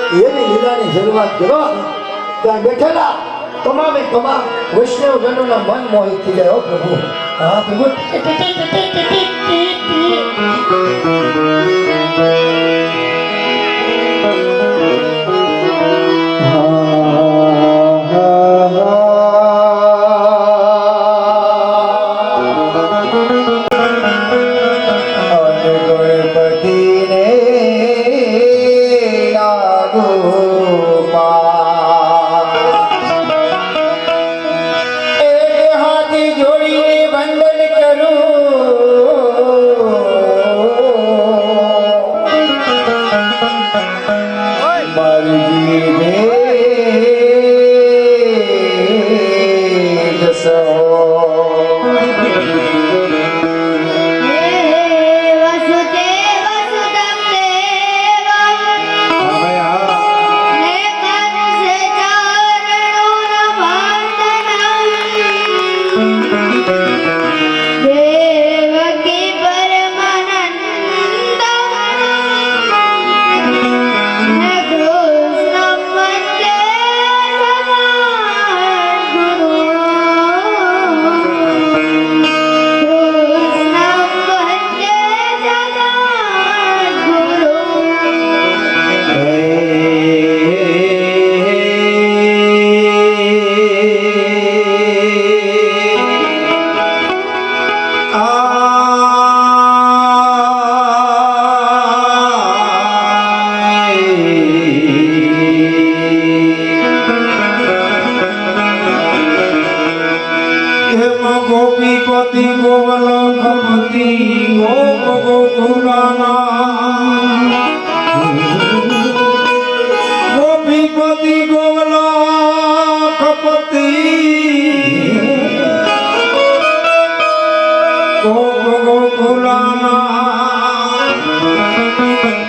એની લીલાની શરૂઆત કરો ત્યાં બેઠેલા તમામે તમામ વૈષ્ણવજનોના મન મોહિત થઈ જાય. પ્રભુ હા પ્રભુ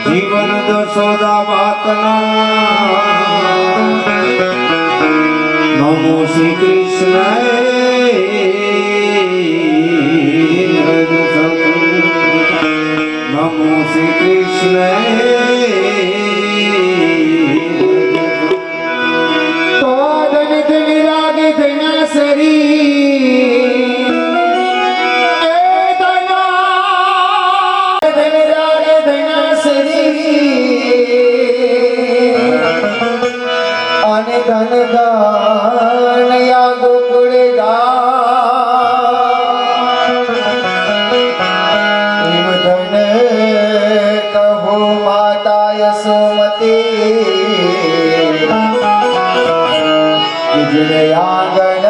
જીવન દશોદા બાતના નમો શ્રી કૃષ્ણ નમો શ્રી કૃષ્ણ તો ધન ધન રાગ ધના શરી ધન ધન યા ગોકુળ ગામ ધન કહો માતા યશોમતી જન આંગણ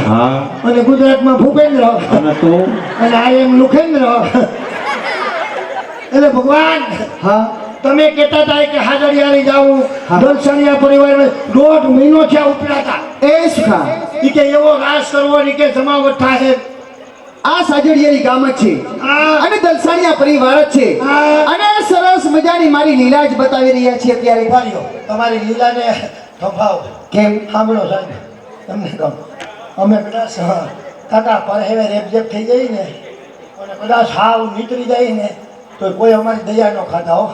હા અને ગુજરાતમાં ભૂપેન્દ્ર અને તું અને આ એમ લુખેન્દ્ર. એટલે ભગવાન હા તમે કહેતા હતા કે હાજરિયારી જાવું દલસાણિયા પરિવાર 1.5 મહિનો થયા ઉપડાતા. એ સુખા ઈ કે એવો રાસ કરવો ની કે જમાવટ થાય. આ સાજડિયારી ગામ જ છે હા. અને દલસાણિયા પરિવાર જ છે હા. અને સરસ મજાની મારી લીલા જ બતાવી રહ્યા છે અત્યારે. ભાઈઓ તમારી લીલાને ફફાવ કેમ સાંભળો સાહેબ તમને કહું અમે કદાચ કાકા પર હવે રેપઝેપ થઈ જાય ને અને કદાચ હાવ નીકળી જાય ને તો કોઈ અમારી દયા ન ખાતા હો.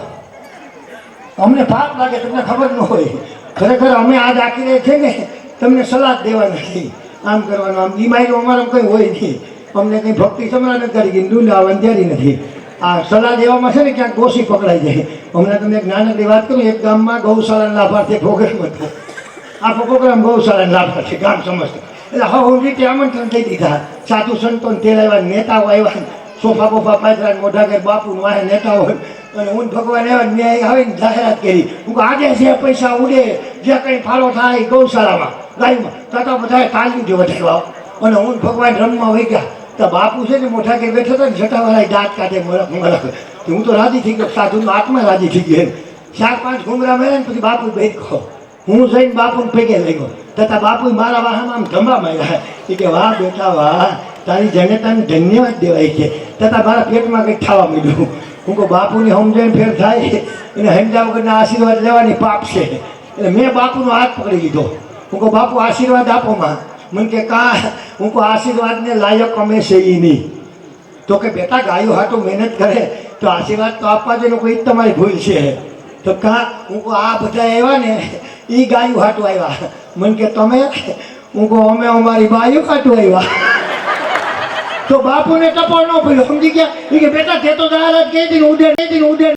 અમને પાપ લાગે તમને ખબર ન હોય. ખરેખર અમે આ દાખીને છે ને તમને સલાહ દેવા નથી આમ કરવાનું આમ બીમારી અમારે કંઈ હોય નહીં. અમને કંઈ ભક્તિ સમરા નથી કરી ગઈ ડૂલા અંધેરી નથી. આ સલાહ દેવામાં છે ને ક્યાંક દોષી પકડાઈ જાય. હમણાં તમે એક નાનકડી વાત કરું એક ગામમાં ગૌશાળાના લાભાર્થી પ્રોગ્રામ હતો. આખો પ્રોગ્રામ ગૌશાળાના લાભાર્થી ગામ સમજતો એટલે હું રીતે આમંત્રણ થઈ દીધા. સાધુ સંતોને તેડાવ્યા નેતાઓ આવ્યા સોફા બોફા પાથરા મોઢા ઘેર બાપુનું વાહે નેતાઓ અને હું ભગવાન આવ્યા મેં આવીને જાહેરાત કરી હું આજે જે પૈસા ઉડે જે કંઈ ફાળો થાય ગૌશાળામાં ગાયમાં તથા બધા તાલી જો વધારવા અને હું ભગવાન રમવા વહી ગયા. તો બાપુ છે ને મોઢા ઘેર બેઠો હતો ને જટાવાળા દાંત કાઢે મળક મળક. હું તો રાજી થઈ ગયો સાધુનો આત્મા રાજી થઈ ગયો. 4-5 ઘૂમરા મેળે ને પછી બાપુ બેઠો હું જઈને બાપુને પગે લઈ ગયો તથા બાપુ મારા વાહમાં આમ ધંબા માર્યા. એ કે વાહ બેટા વાહ તારી જનતાને ધન્યવાદ દેવાય છે. તથા મારા પેટમાં કંઈક ખાવા માંડ્યું. હું કહું બાપુની સમજણ ફેર થાય એને સમજા વગરના આશીર્વાદ લેવાની પાપ છે. એટલે મેં બાપુનો હાથ પકડી લીધો. હું કહું બાપુ આશીર્વાદ આપો માં. મને કે કા હું કહું આશીર્વાદને લાયક અમે છે એ નહીં. તો કે બેટા ગાયો હાટું મહેનત કરે તો આશીર્વાદ તો આપવા જોઈએ કોઈ જ તમારી ભૂલ છે. તો કા હું કહું આ બધા આવ્યા ને એ ગાયું હાટું આવ્યા. મને કે તમે હું કહું અમે અમારી બાયું હાટું આવ્યા. તો બાપુને ટપો ન પડ્યો સમજી ગયા. એ કે બેટા તે તો જાહેરાત કહી હતી ઉડે ઉડે.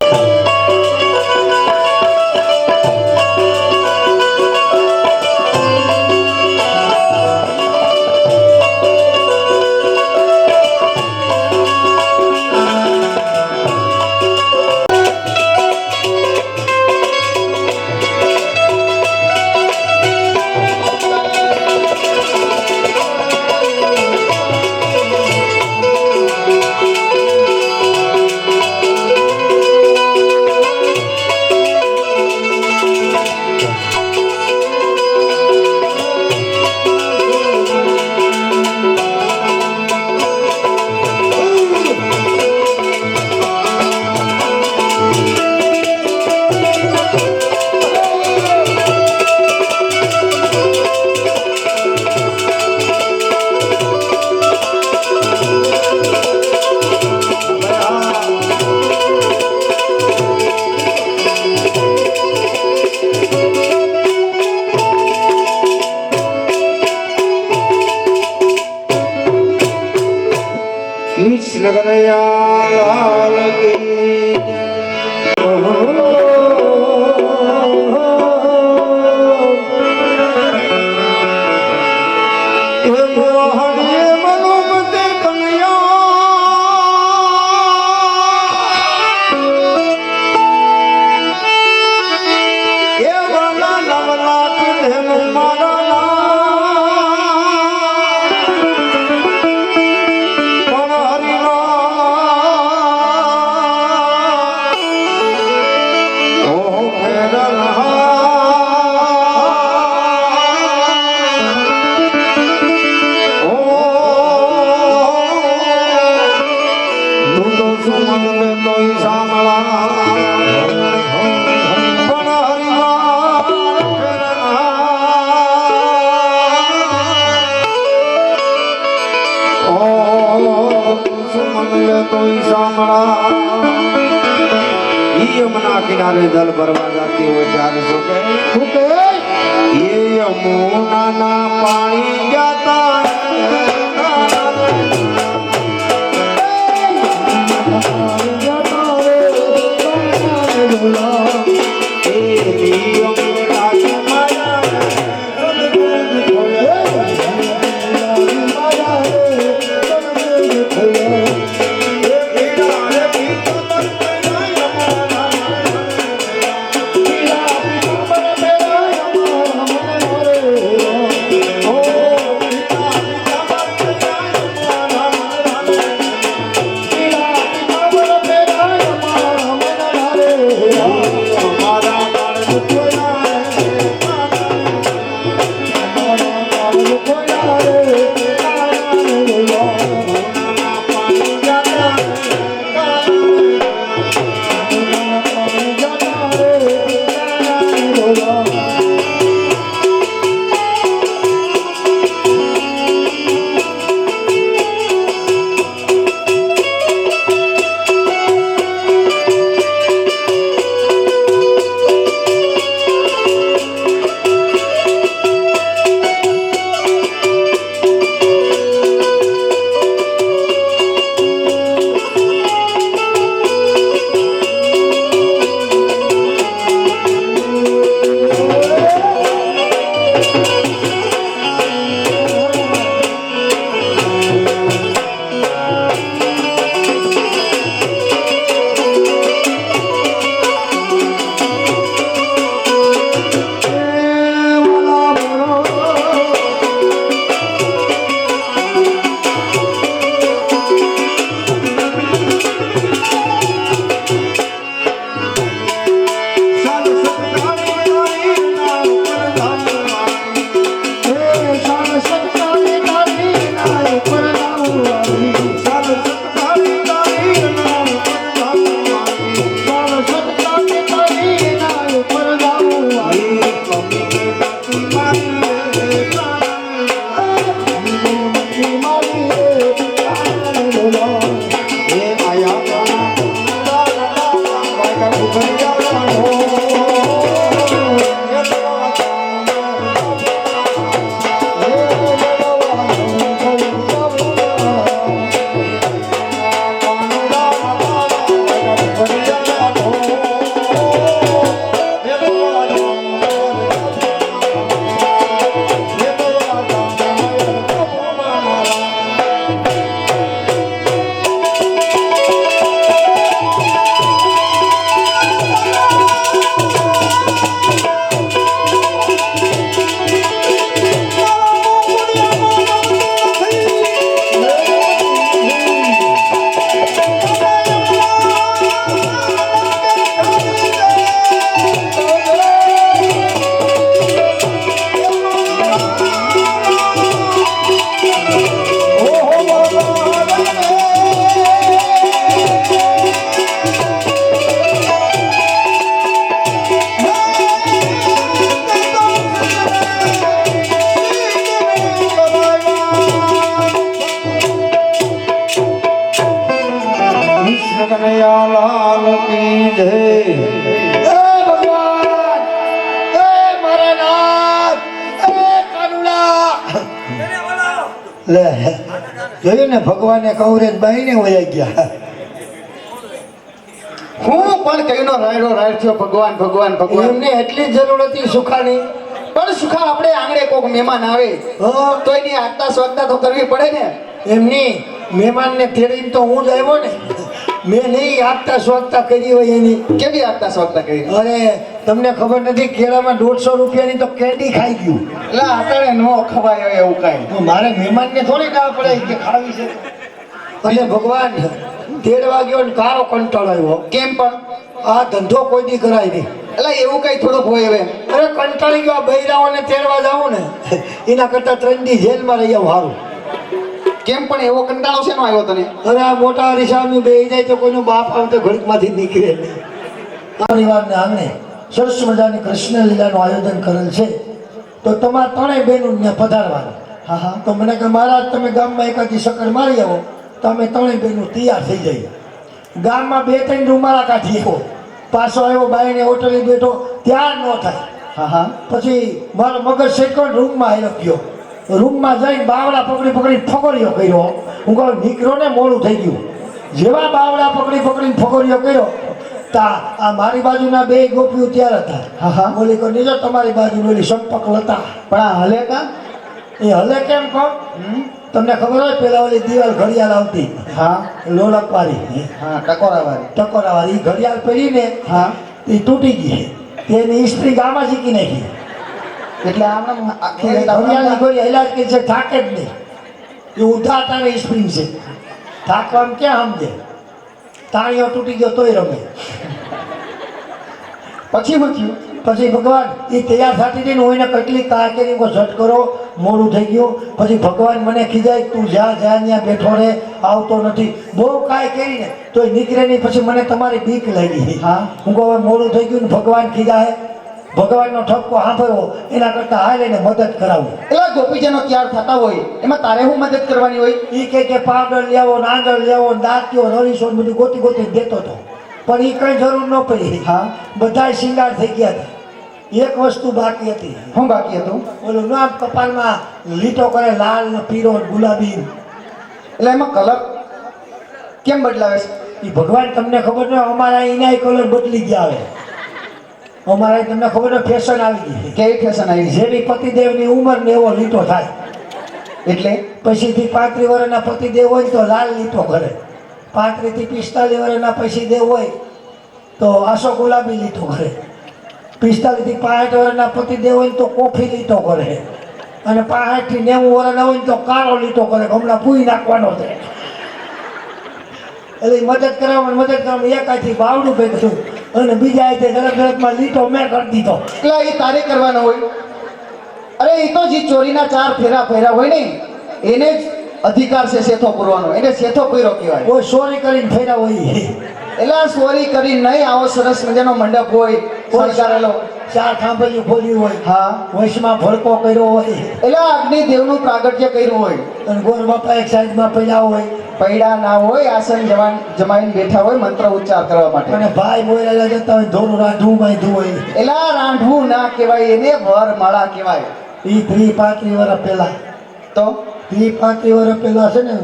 કૃષ્ણ કનૈયા લાલ કી યમુના કિનારે દલ ભરવા જાતી હોય ત્યારે શું કહે એ યમુના પાણી જાતા કનૈયાલાલ કી જય. ભગવાન એ મારા નાથ એ કાનુડા લે જોયું ને ભગવાને કવરેજ બાઈને વયા ગયા. હું પણ કઈનો રાયડો રાય થયો ભગવાન ભગવાન ભગવાન. એમને એટલી જ જરૂર હતી સુખાની. પણ સુખા આપણે આંગણે કોક મહેમાન આવે તો એની આગતા સ્વાગતા તો કરવી પડે ને. એમની મહેમાનને તેડીને તો હું જ આવ્યો ને. મેં નહીં આગતા સ્વાગતા કરી હોય એની. કેવી આગતા સ્વાગતા કરી? અરે તમને ખબર નથી કેળામાં 150 રૂપિયાની તો કેડી ખાઈ ગયું. એટલે આટાણે નો ખવાય એવું કાંઈ. તો મારે મહેમાનને થોડી ના પડે કે ખાવી છે. અને ભગવાન તેડવા ગયો ને કારો કંટાળો આવ્યો. કેમ પણ આ ધંધો કોઈ દી કરાય નહીં. એટલે એવું કઈ થોડુંક હોય હવે. અરે કંટાળી ગયો આ બૈરાઓને તેડવા જાવું ને એના કરતા 3 દી જેલમાં રહી આવું સારું. કેમ પણ એવો કંટાળો શેનો આવ્યો તને? અરે આ મોટા અરીસામાં બેસી જાય તો કોઈનો બાપ આવે તો ઘડીકમાંથી નીકળે નહીં. આ પરિવારને આંગણે સરસ મજાની કૃષ્ણ લીલાનું આયોજન કરેલ છે તો તમારા ત્રણેય બહેનોને ત્યાં પધારવાનું. હા હા તો મને કે મહારાજ તમે ગામમાં એકાદી ચક્કર મારી આવો તો અમે ત્રણેય બહેનો તૈયાર થઈ જઈએ. ગામમાં 2-3 રૂમાલા કાઢી આવો. પાછો આવ્યો બાઈને હોટલે બેઠો ત્યાં ન થાય. હા હા. પછી મારો મગજ સેકન્ડ રૂમમાં આવ્યો ગયો. રૂમમાં જઈને બાવડા પકડી ફગોરીઓ કર્યો. હું કહું નીકળો ને મોડું થઈ ગયું. જેવા બાવડા પકડી ફગોરીઓ કર્યો તા આ મારી બાજુના 2 ગોપીઓ ત્યારે હતા. હા હા. બોલી કહો નીજો તમારી બાજુ બોલી સંપક લતા. પણ આ હલે કા? એ હલે કેમ કહો? તમને ખબર હોય પેલા ઓલી દિવાલ ઘડિયાળ આવતી. હા. લોલકવાળી. હા ટકોરાવાળી. ટકોરાવાળી ઘડિયાળ પહેરીને હા. એ તૂટી ગઈ. તેની ઇસ્ત્રી ગામાં શીખી નાખી. એટલે આમ આખી ઘડિયાળની કોઈ હેલાજ કે છે થાકે જ નહીં. એ ઉધા તારે સ્પ્રિંગ છે. થાકવામાં ક્યાં સમજે? તાળીઓ તૂટી ગયો તોય રમે. પછી શું થયું? પછી ભગવાન એ તૈયાર થતી હતી ને હું એને કેટલી કાર કરી ઝટ કરો મોડું થઈ ગયું પછી ભગવાન મને ખીજાય તું જ્યાં ત્યાં બેઠો રહે આવતો નથી બહુ કાંઈ કરીને તોય નીકળે નહીં પછી મને તમારી બીક લાગી હા. હું કહું હવે મોડું થઈ ગયું ને ભગવાન ખીજાય ભગવાનનો ઠપકો સાંભળવો એના કરતાં હાલ એને મદદ કરાવું એવા ગોપીજનો તૈયાર થતા હોય એમાં તારે શું મદદ કરવાની હોય? એ કે પાવડર લેવો નાંગળ લેવો દાંતીઓ નરીશો ને બધું ગોતી ગોતી દેતો હતો પણ એ કઈ જરૂર ન પડી હા. બધા શિંગાર થઈ ગયા હતા એક વસ્તુ બાકી હતી શું બાકી હતું? ઓલું નામ કપાળમાં લીટો કરે લાલ ને પીળો ને ગુલાબી એટલે એમાં કલર કેમ બદલાવે છે? એ ભગવાન તમને ખબર ન હોય, અમારા એના કલર બદલી ગયા હવે અમારા અહીં તમને ખબર ન ફેશન આવી ગઈ કેવી ફેશન આવી છે? જેવી પતિદેવની ઉંમર ને એવો લીટો થાય એટલે પછીથી 35 વર્ષના પતિદેવ હોય ને તો લાલ લીટો કરે 35 થી 45 વર્ષના પતિદેવ હોય તો આસો ગુલાબી લીટો કરે 45 થી 65 વર્ષના પતિદેવ હોય ને તો કોફી લીટો કરે અને 65 થી 90 વર્ષના હોય ને તો કાળો લીટો કરે હમણાં ભૂઈ નાખવાનો છે એટલે ઈ મદદ કરવામાં એક હાથથી બાવડું ભેગું અને બીજા હાથે ઝડપમાં લીટો મેં કરી દીધો એટલે એ તારે કરવાનો હોય. અરે એ તો જે ચોરીના 4 ફેરા ફેરા હોય ને એને જ અધિકાર છે શેથો પૂરવાનો, એને શેથો પૂરો કહેવાય. કોઈ ચોરી કરીને ફેરા હોય એટલે આ ચોરી કરી નહીં આવો સરસ મજાનો મંડપ હોય શણગારેલો, 4 ખાંભલી ખોલી હોય હા, વૈશમાં ભડકો કર્યો હોય એટલે અગ્નિદેવનું પ્રાગટ્ય કર્યું હોય. અને ગોર બાપા એક સાઈડમાં પડ્યા હોય પૈડા ના હોય, આસન જમાઈને બેઠા હોય મંત્ર ઉચ્ચાર કરવા માટે. અને ભાઈ બોલેલા જતા હોય ધોરું રાંધવું બાંધવું હોય એટલે આ રાંધવું ના કહેવાય, એને વરમાળા કહેવાય. એ 30-35 વર્ષ પહેલા તો 30-35 વર્ષ પહેલા છે ને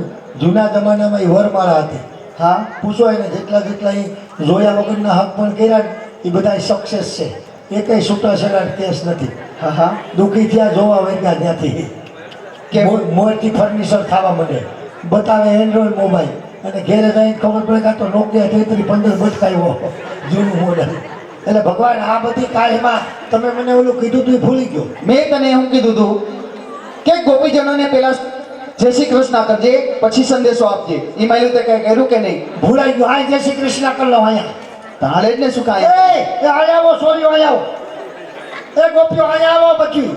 જૂના જમાનામાં એ વરમાળા હતી હા, પૂછો એને જેટલા જેટલા એ જોયા વગરના હક પણ કર્યા ને એ બધા સક્સેસ છે એકેય છૂટાછેડા કેસ નથી હા, હા. દુઃખી થયા જોવા વગ્યા ત્યાંથી કે મોરથી ફર્નિચર થવા માંડે બતાવે એન્ડ્રોઈડ મોબાઈલ અને ઘેરે જઈને ખબર પડે કે આ તો નોકિયા 3315 બટકાવ્યો જૂનું મોડેલ એટલે ભગવાન આ બધી કાળમાં તમે મને ઓલું કીધું તું એ ભૂલી ગયો મેં તને એવું કીધું તું કે ગોપીજનોને પેલા જય શ્રી કૃષ્ણ કરજે પછી સંદેશો આપજે. એ માલ્યું તે કઈ કર્યું કે નહીં? ભૂલાઈ ગયો આ જય શ્રી કૃષ્ણ કરી લો અહીંયા તાલે જ ને શું કાંઈ? એ આયા આવો સોરી આયા આવો એ ગોપીઓ આયા આવો પછી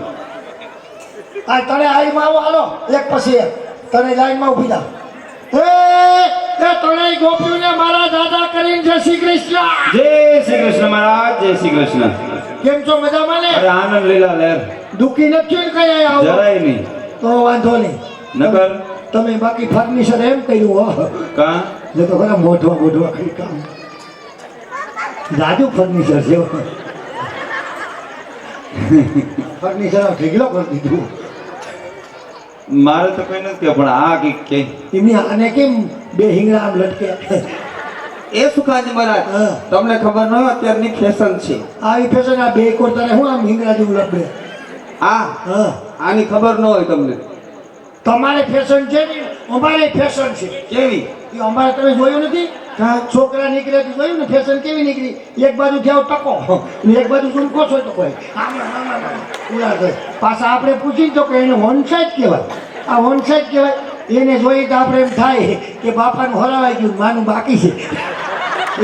આ તને આઈમાં આવો હાલો એક પછી એક તને લાઈનમાં ઊભી જા એ તને ગોપીઓને મારા દાદા કરીને જય શ્રી કૃષ્ણ જય શ્રી કૃષ્ણ મહારાજ, જય શ્રી કૃષ્ણ. કેમ છો મજામાં ને અરે આનંદ લીલા લહેર દુખી નથી ને કઈ આયા આવો જરાય નહીં. તો વાંધો નહીં નકર તમે બાકી ફર્નિચર એમ કર્યું હો કા જો તો ખરા મોઢવા કઈ કામ રાજુ ફર્નિચર છે ફર્નિચર ઢીગલો કરી દીધું મારે તો કઈ નથી કહ્યું, પણ આ કઈક કે એમની આને કેમ બે હિંગડા આમ લટકે એ સુખાજી મહારાજ હા. તમને ખબર ન હોય અત્યારની ફેશન છે આવી ફેશન આ બે કોર તારે હું આમ હિંગડા જેવું લપડે આ હા આની ખબર ન હોય તમને. તમારે ફેશન છે ને અમારે ફેશન છે કેવી? એ અમારે તમે જોયું નથી છોકરા નીકળે તો જોયું ને ફેશન કેવી નીકળી એક બાજુ જાવ ટકો ને એક બાજુ ઝુમકો છો તો કોઈ પૂરા થાય પાછા આપણે પૂછી તો કે એને વન સાઈડ કહેવાય આ વન સાઈડ કહેવાય એને જોઈએ તો આપણે એમ થાય કે બાપાનું હરાવાઈ ગયું માનું બાકી છે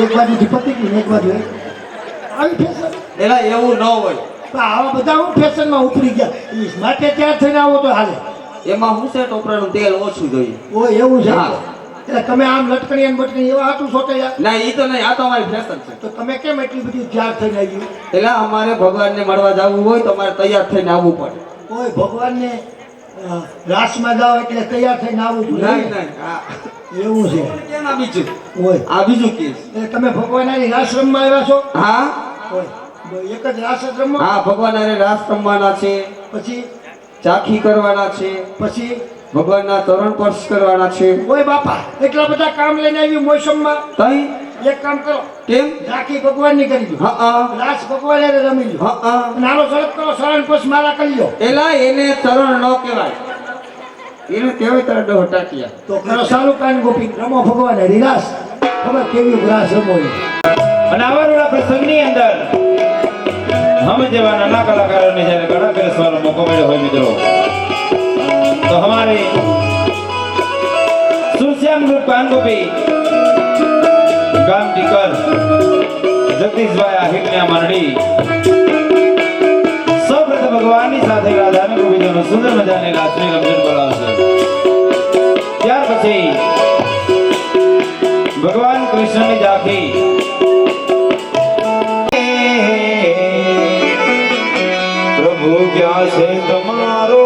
એક બાજુથી પતી ગયું ને એક બાજુ આવી ફેશન એલા એવું ન હોય. પણ આવા બધા હું ફેશનમાં ઉતરી ગયા એ માટે તૈયાર થઈને આવો તો હાલે એમાં હું છે ટોપરાનું તેલ ઓછું જોઈએ. ઓ એવું છે હા. એટલે તમે આમ લટકણી અને બટકણી એવા હાટું સોટેલા ના ઈ તો નહીં, આ તો અમારી ફેશન છે. તો તમે કેમ એટલી બધી તૈયાર થઈને આવ્યું એટલે અમારે ભગવાનને મળવા જવું હોય તો અમારે તૈયાર થઈને આવવું પડે. કોઈ ભગવાનને રાસમાં જાઓ એટલે તૈયાર થઈને આવવું પડે નહીં નહીં આ એવું છે કેમ આ બીજું? ઓય આ બીજું કેસ. એટલે તમે ભગવાનની રાસ રમવા આવ્યા છો હા ઓય એક જ રાસ જ રમો હા, ભગવાન હારે રાસ રમવાના છે, પછી ચાખી કરવાના છે, પછી ભગવાનના ચરણ સ્પર્શ કરવાના છે. ઓય બાપા એટલા બધા કામ લઈને આવ્યું મોસમમાં તઈ એક કામ કરો કેમ? રાખી ભગવાનની કરી દો હા રાસ ભગવાન હારે રમી લો હા. નાનો શરત કરો શરણ પછી મારા કરી લો એલા એને ચરણ ન કહેવાય, એને કહેવાય તારા ડો ટાટિયા. તો કરો સારું કાન ગોપી રમો ભગવાન હારી રાસ ખબર કેવી રાસ રમો એ અને આવા પ્રસંગની અંદર हम જેવા નાના કલાકારોને જ્યારે કળા પીરસવાનો મોકો મળ્યો હોય મિત્રો તો हमारे सुश्याम ग्रुप कानगोपी गाम टीकर जगदीशભાઈ આહિરના મંડળી સૌપ્રથમ ભગવાનની સાથે રાધાને ગોવિંદ મંદિરમાં સુંદર મજાની રાત્રિ રમઝટ બોલાવશે ત્યાર પછી ભગવાન કૃષ્ણની ઝાંખી પ્રભુ ક્યાં છે તમારો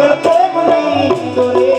નાગલ પ્રેમની દોરે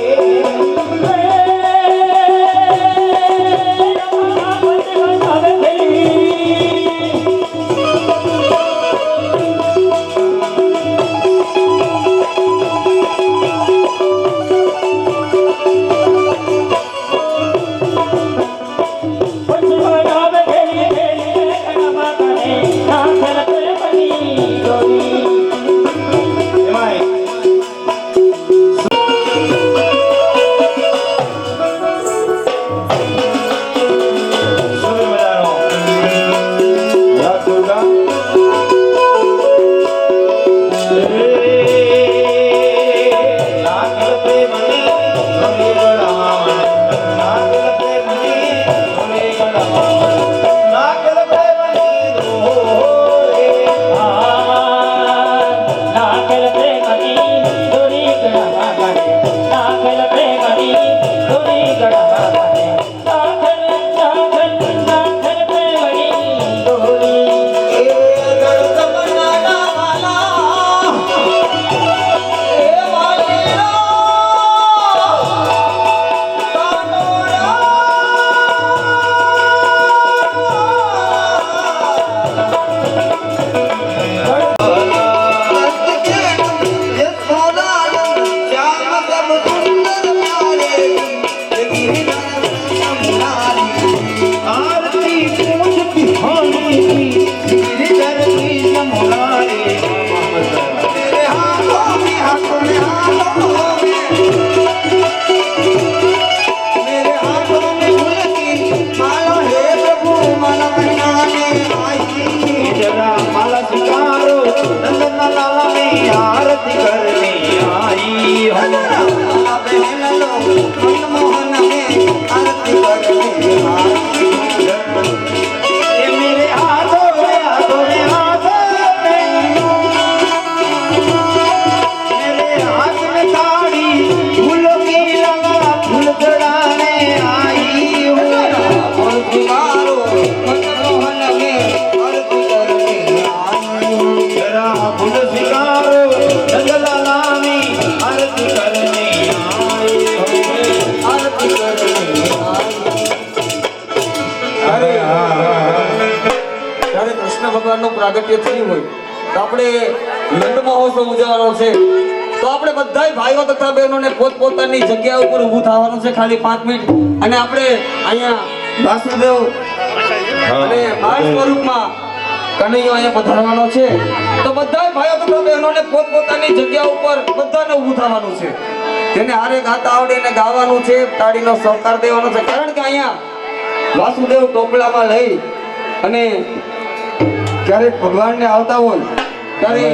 ભગવાનનું પ્રાગટ્ય થયું હોય તો આપણે નંદ મહોત્સવ ઉજવવાનો છે તો આપણે બધાય ભાઈઓ તથા બહેનોને પોતપોતાની જગ્યા ઉપર ઊભું થવાનું છે ખાલી 5 મિનિટ અને આપણે અહીંયા વાસુદેવ અને બાળ સ્વરૂપમાં કનૈયો અહીંયા પધારવાનો છે તો બધાય ભાઈઓ તથા બહેનોને પોતપોતાની જગ્યા ઉપર બધાને ઊભું થવાનું છે તેને હારે ગાતા આવડે એને ગાવાનું છે તાળીનો સહકાર દેવાનો છે કારણ કે અહીંયા વાસુદેવ ટોપલામાં લઈ અને ક્યારેક ભગવાનને આવતા હોય ત્યારે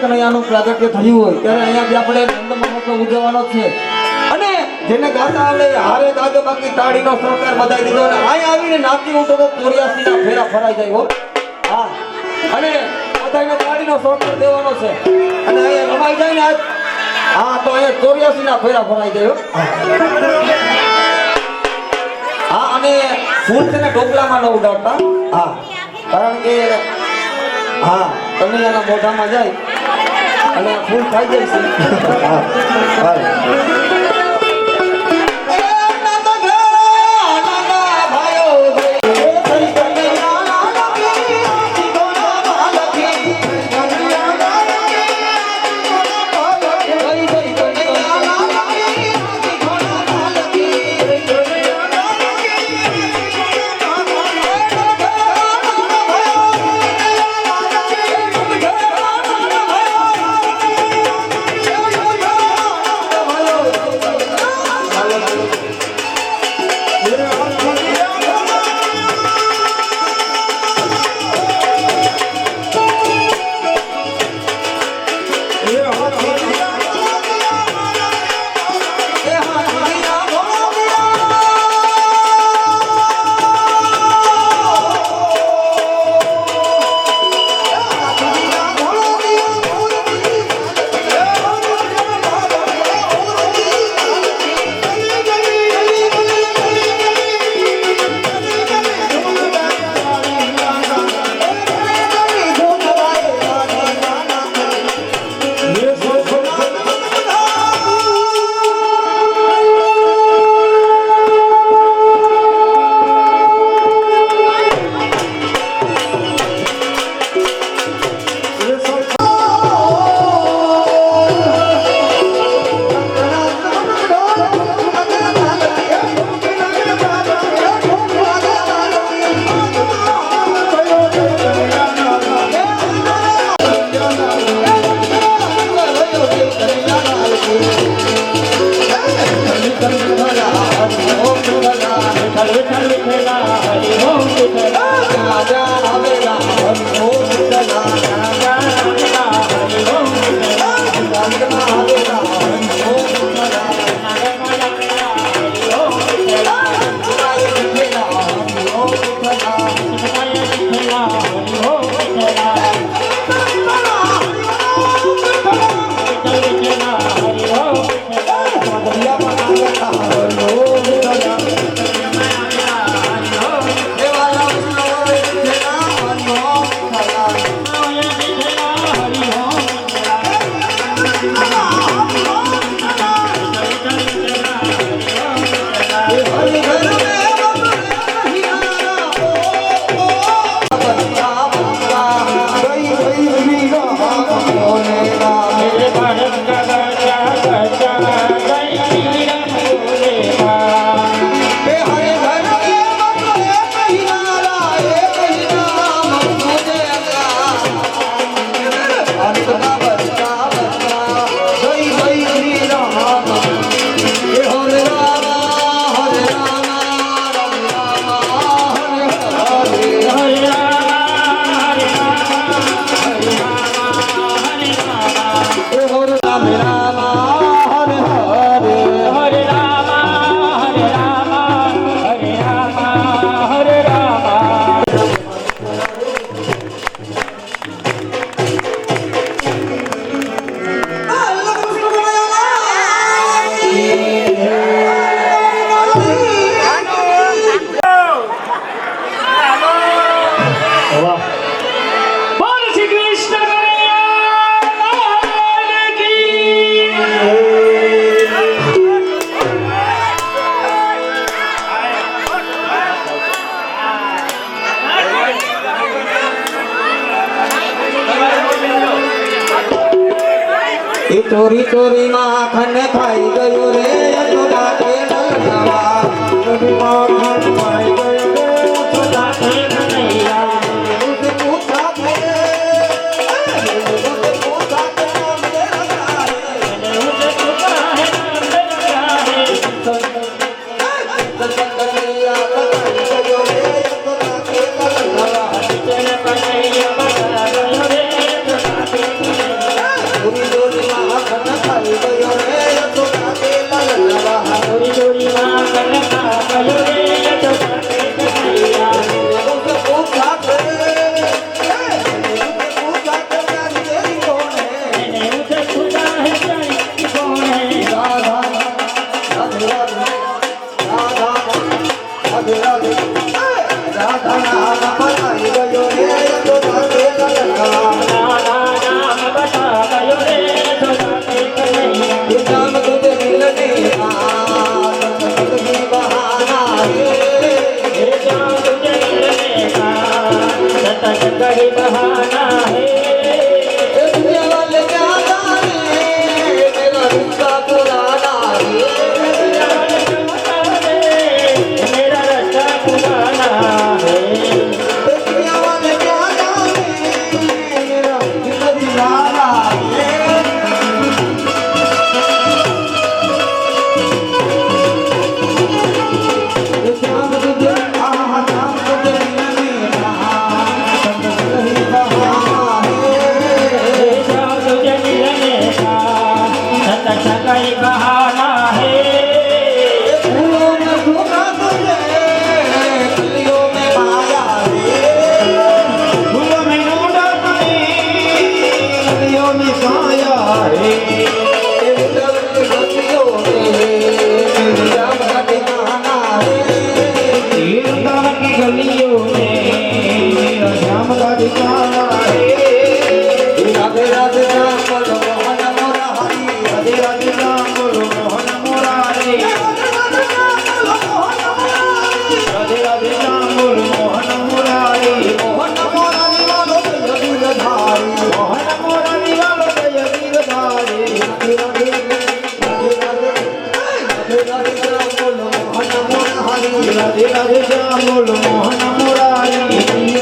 કનૈયાનું પ્રાગટ્ય થયું હોય ત્યારે અહીંયા બી આપણે નંદ મહોત્સવ ઉજવવાનો છે અને જેને ગાતા આવડે હારે ગાગે બાકી તાળીનો સહકાર બધાઈ દીધો અને અહીંયા આવીને નાચી ઉઠો તો 84 ના ફેરા ફરાઈ જાય હો હા અને બધાને તાળીનો સહકાર દેવાનો છે અને અહીંયા રમાઈ જાય ને આજ હા તો અહીંયા 84 ના ફેરા ફરાઈ જાય હો હા અને ફૂલ છે ને ટોપલામાં ન ઉડાડતા હા કારણ કે હા કનૈયાના મોઢામાં જાય અને ફૂલ ખાઈ જાય છે હા એ ચોરી ચોરી માખણ ખાઈ ગયો રે યશોદા કે નલનવા ચોરી માખણ ખાઈ ગયો રે યશોદા કે કનૈયા ઉસે પૂછા કે ઉસે પૂછા કે મને લગારે ઉસે પૂછા હે મને લગારે કનૈયા ખાઈ ગયો રે યશોદા કે નલનવા તેરે કનૈયા બતા ગયો રે યશોદા કે बहाना है दुनिया वाले क्या जाने मेरा रिश्ता पुराना है मेरा रास्ता पुराना है दुनिया वाले क्या जाने मेरा रिश्ता दीवाना है शाम तुझे आहा शाम तुझे मिलने का संग नहीं बहाना है जाओ तुझे मिलने का सदा सगाई बहाना है फूलों में ढूंढा तुझे कलियों में पाया है फूलों में ढूंढा तुझे गलियों में पाया है तेरे दर की गलियों में मेरी राम का ठिकाना है तीर्थन की गलियों में मेरा श्याम का ठिकाना है राधे राधे श्याम बोलो मोहन मुरारी राधे राधे राम बोलो मोहन मुरारी राधे राधे राम बोलो मोहन मुरारी मोहन मुरारी बोलो जगीर धारी मोहन मुरारी वालो जय वीरधारी राधे राधे राधे राधे श्याम बोलो मोहन मुरारी राधे राधे श्याम बोलो मोहन मुरारी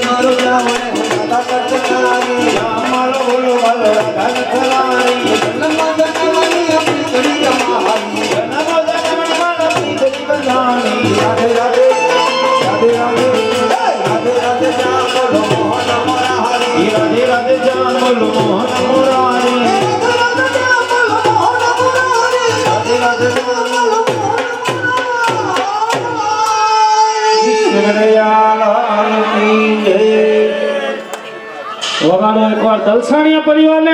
मारो जावने सदा करतारी श्याम मालो बोलो वालो राधा निखलारी लम्बा जनमनी अपनी कड़ी कमाई नमो जनमन मन प्रीत बंधानी राधे राधे राधे राधे राधे राधे श्याम बोलो मोहन मुरारी राधे राधे श्याम बोलो मोहन मुरारी राधे राधे श्याम बोलो કનૈયાલાલ કી જય વગાડો એકવાર દલસાણીયા પરિવારને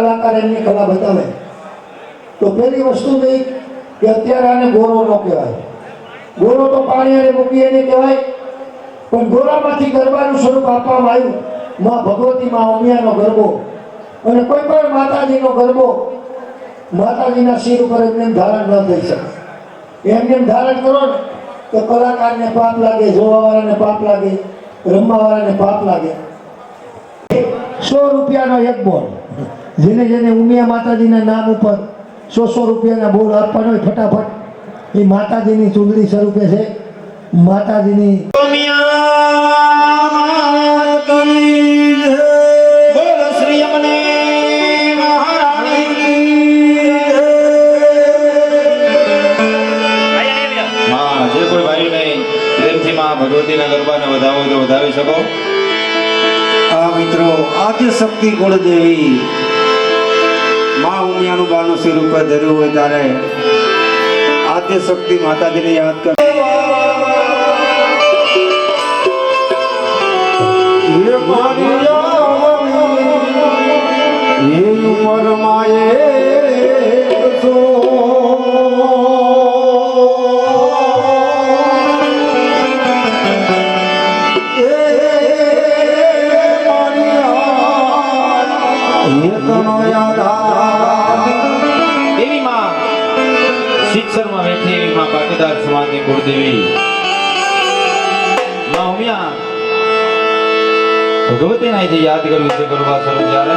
કલાકાર એમની કલા બતાવે તો પહેલી વસ્તુ તો એ કે અત્યારે આને ગોરો ન કહેવાય. ગોરો તો પાણી અને મૂકી એને કહેવાય, પણ ગોરામાંથી ગરબાનું સ્વરૂપ આપવામાં આવ્યું. માં ભગવતી માં ઉમિયાનો ગરબો અને કોઈ પણ માતાજીનો ગરબો માતાજીના શિર ઉપર એમને ધારણ ન થઈ શકે. એમને ધારણ કરો ને તો કલાકારને પાપ લાગે, જોવાવાળાને પાપ લાગે, રમવાવાળાને પાપ લાગે. 100 રૂપિયાનો એક બોલ, જેને જેને ઉમિયા માતાજીના નામ ઉપર 100 રૂપિયાના બોલ આપવાનો હોય ફટાફટ એ માતાજીની ચૂંદડી સ્વરૂપે છે. માતાજીની બોલો શ્રી અમને માં જે કોઈ ભાઈઓને પ્રેમથી માં ભગવતીના ગરબાને વધાવો તો વધાવી શકો. આ મિત્રો આદ્ય શક્તિ કુળદેવી માં ઉમિયાનું ગાનું સિર ઉપર ધર્યું હોય ત્યારે આદ્ય શક્તિ માતાજીને યાદ કર. એવી માં શિક્ષણમાં બેઠી એવી માં પાટીદાર સમાજની કુળદેવી માં ઉમિયા ભગવતીને જે યાદ કર્યું છે ગરબા સ્વરૂપ જ્યારે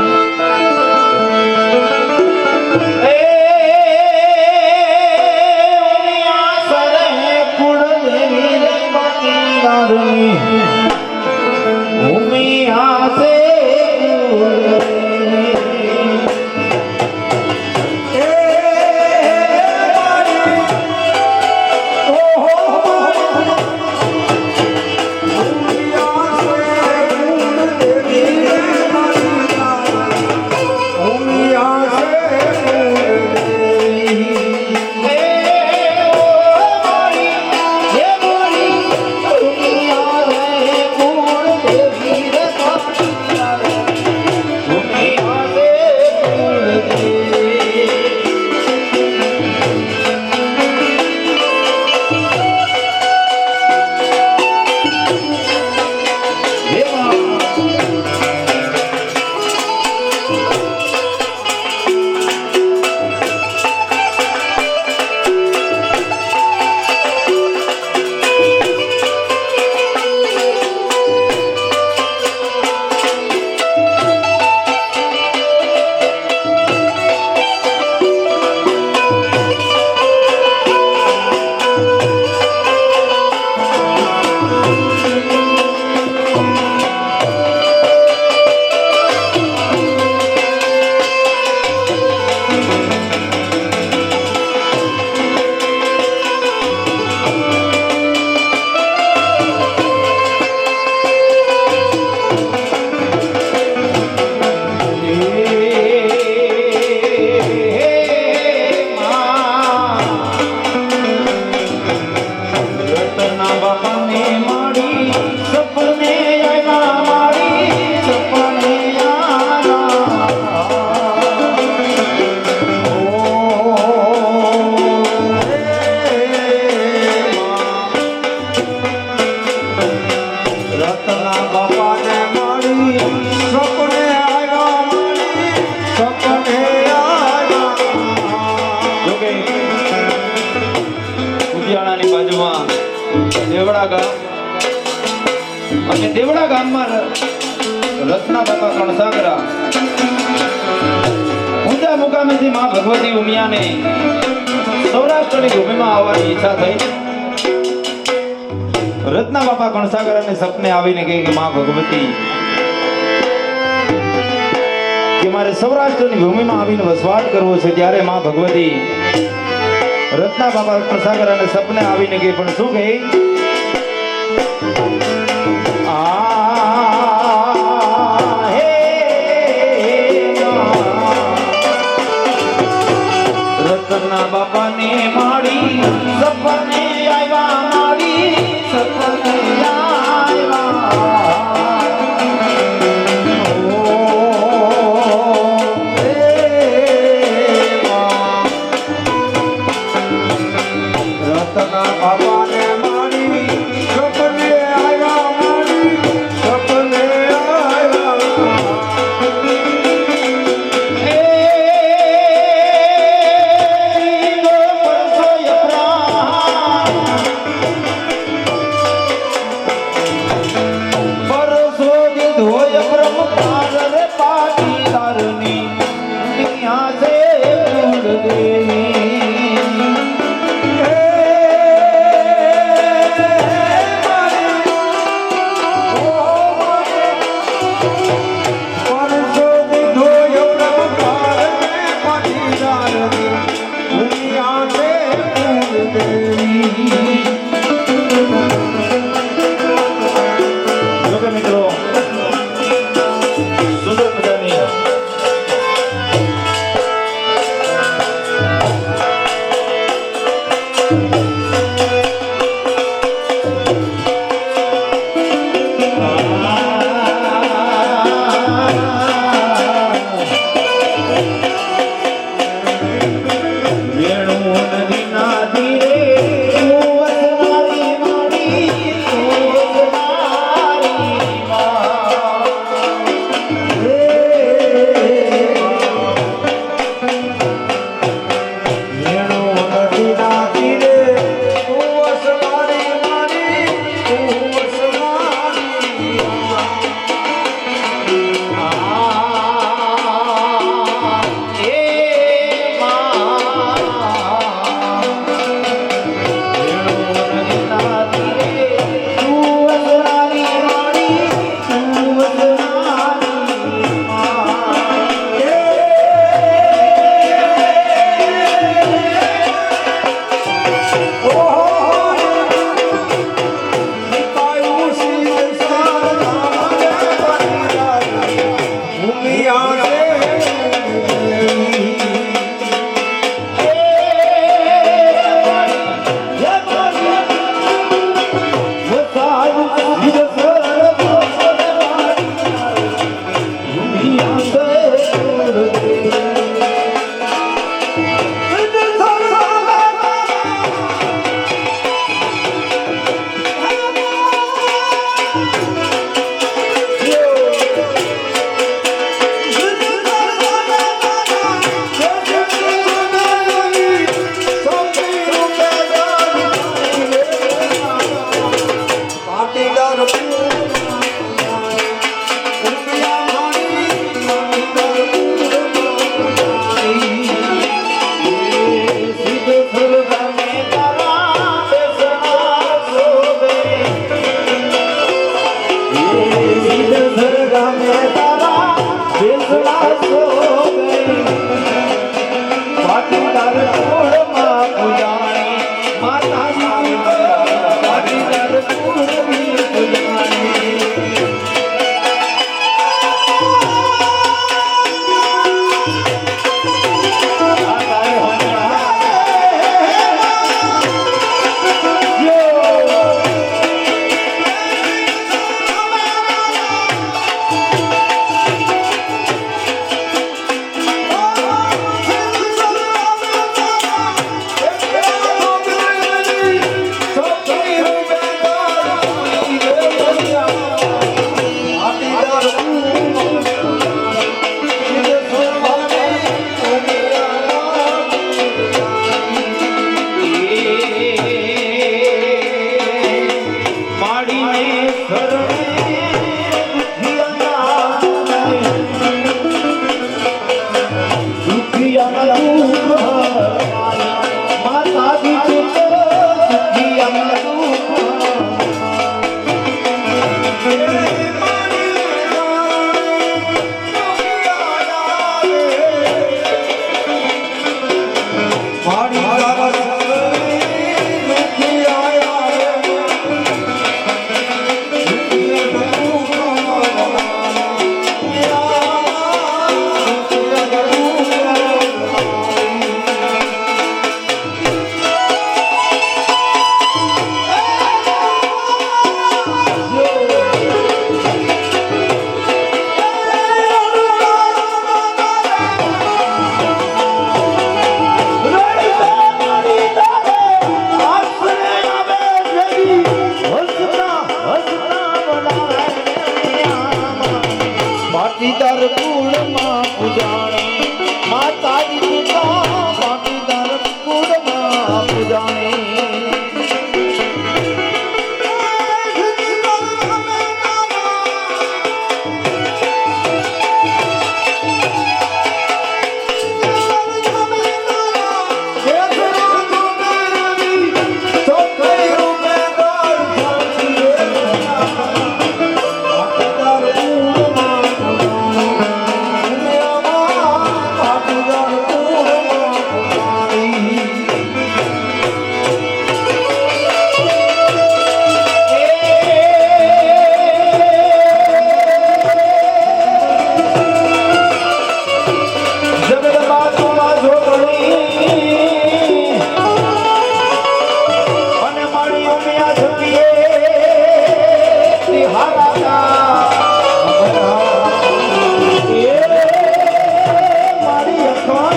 દેવડા ગામ અને દેવડા ગામમાં રત્ના બાપા કણસાગરા ઊંચા મુકામેથી માં ભગવતી ઉમિયાને સૌરાષ્ટ્રની ભૂમિમાં આવવાની ઈચ્છા થઈ. રત્ના બાપા કણસાગરાને સપને આવીને કહે કે માં ભગવતી કે મારે સૌરાષ્ટ્રની ભૂમિમાં આવીને વસવાટ કરવો છે. ત્યારે માં ભગવતી રત્ના બાપા કણસાગરાને સપને આવીને કહે પણ શું કહે રત્ના બાપાને માડી સપને આવ્યા માડી સપને આવ્યા दुनिया से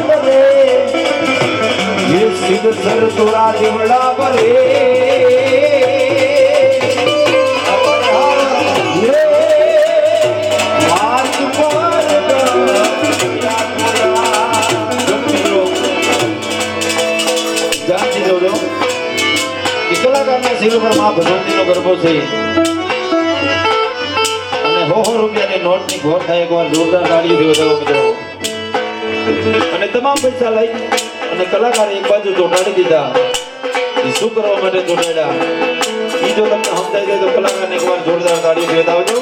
बरे ये सिद्ध सर तोरा दिवड़ा बरे ये मार्ग पर जानती जोड़ो कि कलाकारना શિર ઉપર માં ભગવતીનો ગરબો છે અને હો રૂપિયાની નોટની ઘોર થાય એકવાર જોરદાર તાળીઓ દેવો મિત્રો અને તમામ પૈસા લઈ અને કલાકારે એક બાજુ ચોટાડી દીધા એ શું કરવા માટે ચોટાડ્યા એ જો તમને સમજાઈ જાય તો કલાકારને એકવાર જોરદાર તાળીઓ દેતા આવજો